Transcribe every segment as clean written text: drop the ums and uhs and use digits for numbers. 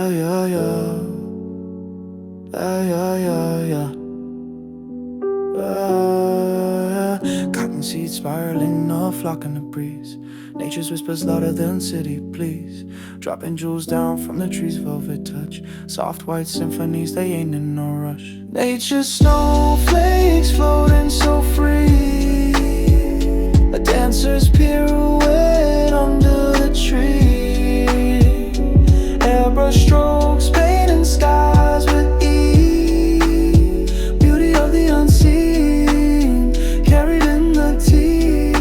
yeah, yeah. Yeah, yeah, yeah, yeah. Cotton seeds spiraling off, flock in the breeze. Nature's whispers louder than city please. Dropping jewels down from the tree's velvet touch. Soft white symphonies, they ain't in no rush. Nature's snowflakes floating so free. A dancer's pirouette under the tree. Airbrush strokes painting skies with ease. Beauty of the unseen, carried in the tea.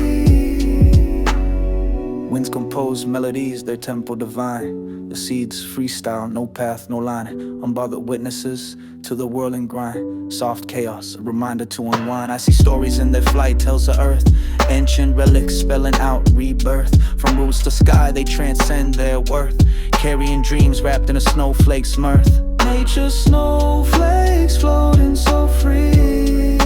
Winds compose melodies, their tempo divine. The seeds freestyle, no path, no line. Unbothered witnesses to the whirling grind. Soft chaos, a reminder to unwind. I see stories in their flight, tells the earth. Ancient relics spelling out rebirth. From roots to sky, they transcend their worth. Carrying dreams wrapped in a snowflake's mirth. Nature's snowflakes floating so free.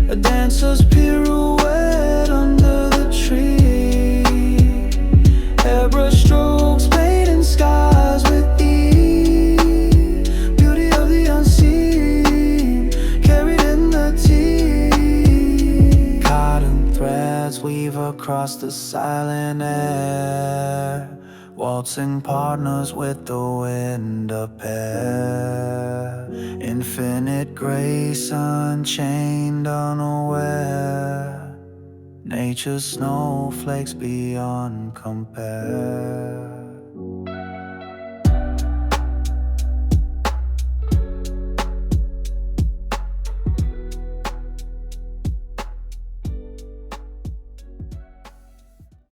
A dancer's pirouette under the tree. Airbrush strokes painting skies with ease. Beauty of the unseen, carried in the tea. Cotton threads weave across the silent air. Waltzing partners with the wind a pair. Infinite grace unchained, unaware. Nature's snowflakes beyond compare.